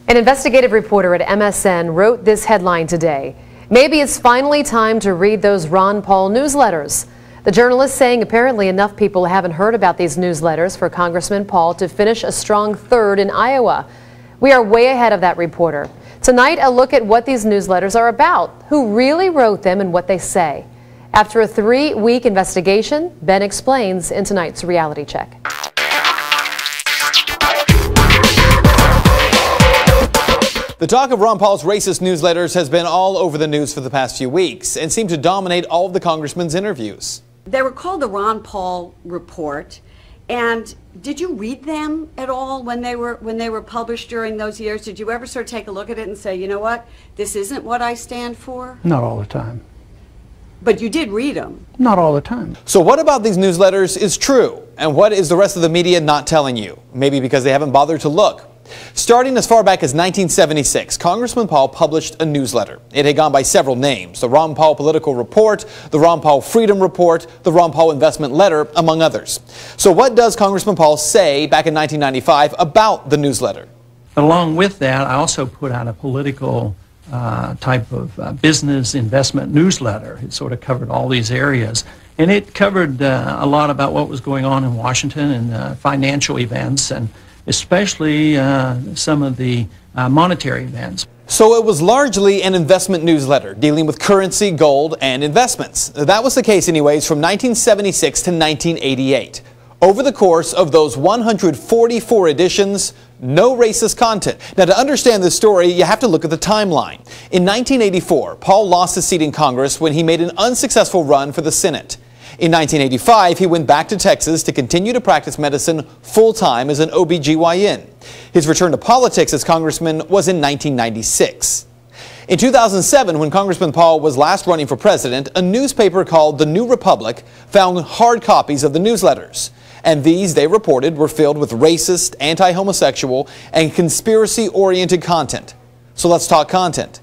An investigative reporter at MSN wrote this headline today. Maybe it's finally time to read those Ron Paul newsletters. The journalist saying apparently enough people haven't heard about these newsletters for Congressman Paul to finish a strong third in Iowa. We are way ahead of that reporter. Tonight, a look at what these newsletters are about, who really wrote them, and what they say. After a 3-week investigation, Ben explains in tonight's Reality Check. The talk of Ron Paul's racist newsletters has been all over the news for the past few weeks and seemed to dominate all of the congressman's interviews. They were called the Ron Paul Report. And did you read them at all when they were published during those years? Did you ever sort of take a look at it and say, you know what, this isn't what I stand for? Not all the time. But you did read them. Not all the time. So what about these newsletters is true? And what is the rest of the media not telling you? Maybe because they haven't bothered to look. Starting as far back as 1976, Congressman Paul published a newsletter. It had gone by several names: the Ron Paul Political Report, the Ron Paul Freedom Report, the Ron Paul Investment Letter, among others. So what does Congressman Paul say back in 1995 about the newsletter? Along with that, I also put out a political type of business investment newsletter. It sort of covered all these areas. And it covered a lot about what was going on in Washington and financial events, and especially some of the monetary events. So it was largely an investment newsletter dealing with currency, gold, and investments. That was the case anyways from 1976 to 1988. Over the course of those 144 editions, no racist content. Now, to understand this story, you have to look at the timeline. In 1984, Paul lost his seat in Congress when he made an unsuccessful run for the Senate. In 1985, he went back to Texas to continue to practice medicine full-time as an OB/GYN. His return to politics as congressman was in 1996. In 2007, when Congressman Paul was last running for president, a newspaper called The New Republic found hard copies of the newsletters. And these, they reported, were filled with racist, anti-homosexual, and conspiracy-oriented content. So let's talk content.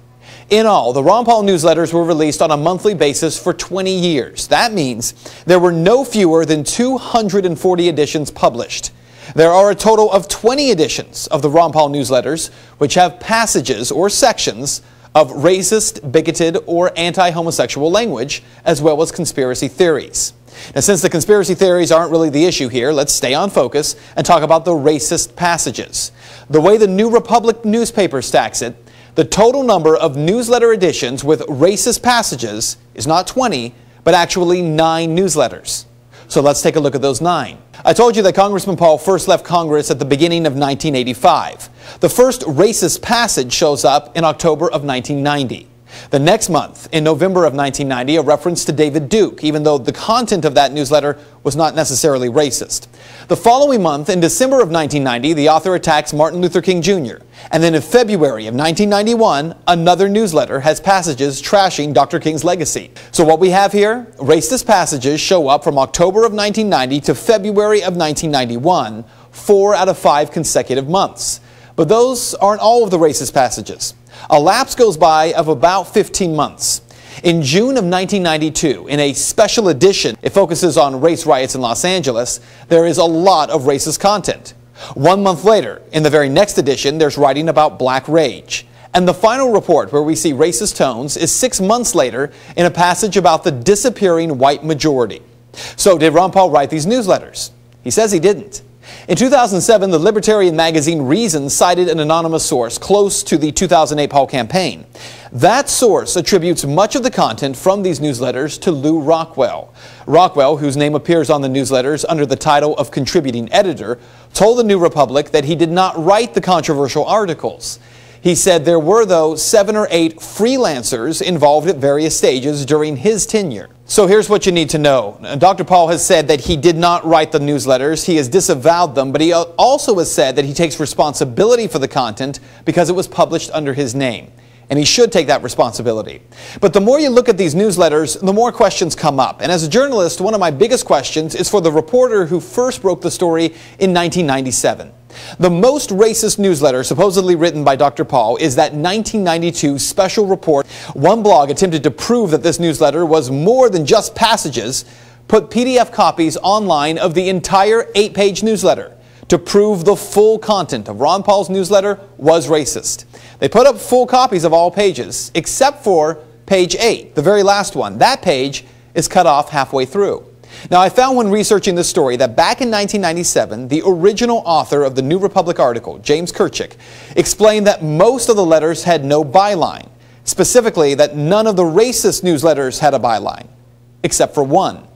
In all, the Ron Paul newsletters were released on a monthly basis for 20 years. That means there were no fewer than 240 editions published. There are a total of 20 editions of the Ron Paul newsletters, which have passages or sections of racist, bigoted, or anti-homosexual language, as well as conspiracy theories. Now, since the conspiracy theories aren't really the issue here, let's stay on focus and talk about the racist passages. The way the New Republic newspaper stacks it, the total number of newsletter editions with racist passages is not 20, but actually 9 newsletters. So let's take a look at those 9. I told you that Congressman Paul first left Congress at the beginning of 1985. The first racist passage shows up in October of 1990. The next month, in November of 1990, a reference to David Duke, even though the content of that newsletter was not necessarily racist. The following month, in December of 1990, the author attacks Martin Luther King Jr. And then in February of 1991, another newsletter has passages trashing Dr. King's legacy. So what we have here, racist passages show up from October of 1990 to February of 1991, 4 out of 5 consecutive months. But those aren't all of the racist passages. A lapse goes by of about 15 months. In June of 1992, in a special edition, it focuses on race riots in Los Angeles, there is a lot of racist content. 1 month later, in the very next edition, there's writing about black rage. And the final report where we see racist tones is 6 months later in a passage about the disappearing white majority. So did Ron Paul write these newsletters? He says he didn't. In 2007, the libertarian magazine Reason cited an anonymous source close to the 2008 Paul campaign. That source attributes much of the content from these newsletters to Lou Rockwell. Rockwell, whose name appears on the newsletters under the title of contributing editor, told the New Republic that he did not write the controversial articles. He said there were, though, 7 or 8 freelancers involved at various stages during his tenure. So here's what you need to know. Dr. Paul has said that he did not write the newsletters. He has disavowed them, but he also has said that he takes responsibility for the content because it was published under his name. And he should take that responsibility. But the more you look at these newsletters, the more questions come up. And as a journalist, one of my biggest questions is for the reporter who first broke the story in 1997. The most racist newsletter supposedly written by Dr. Paul is that 1992 special report. One blog attempted to prove that this newsletter was more than just passages, put PDF copies online of the entire 8-page newsletter. to prove the full content of Ron Paul's newsletter was racist. They put up full copies of all pages, except for page 8, the very last one. That page is cut off halfway through. Now, I found when researching this story that back in 1997, the original author of the New Republic article, James Kirchick, explained that most of the letters had no byline. Specifically, that none of the racist newsletters had a byline, except for one.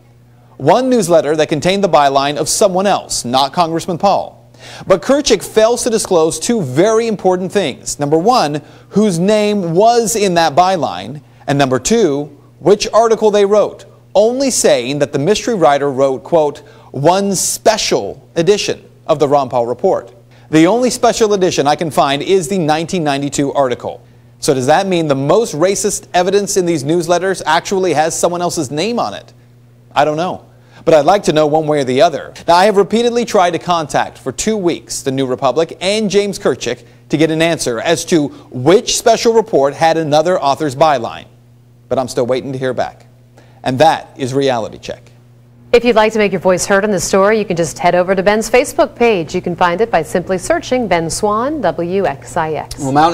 One newsletter that contained the byline of someone else, not Congressman Paul. But Kirchick fails to disclose two very important things. Number one, whose name was in that byline, and number two, which article they wrote, only saying that the mystery writer wrote, quote, one special edition of the Ron Paul report. The only special edition I can find is the 1992 article. So does that mean the most racist evidence in these newsletters actually has someone else's name on it? I don't know. But I'd like to know one way or the other. Now, I have repeatedly tried to contact for 2 weeks the New Republic and James Kirchick to get an answer as to which special report had another author's byline. But I'm still waiting to hear back. And that is Reality Check. If you'd like to make your voice heard in the story, you can just head over to Ben's Facebook page. You can find it by simply searching Ben Swan, WXIX. Well,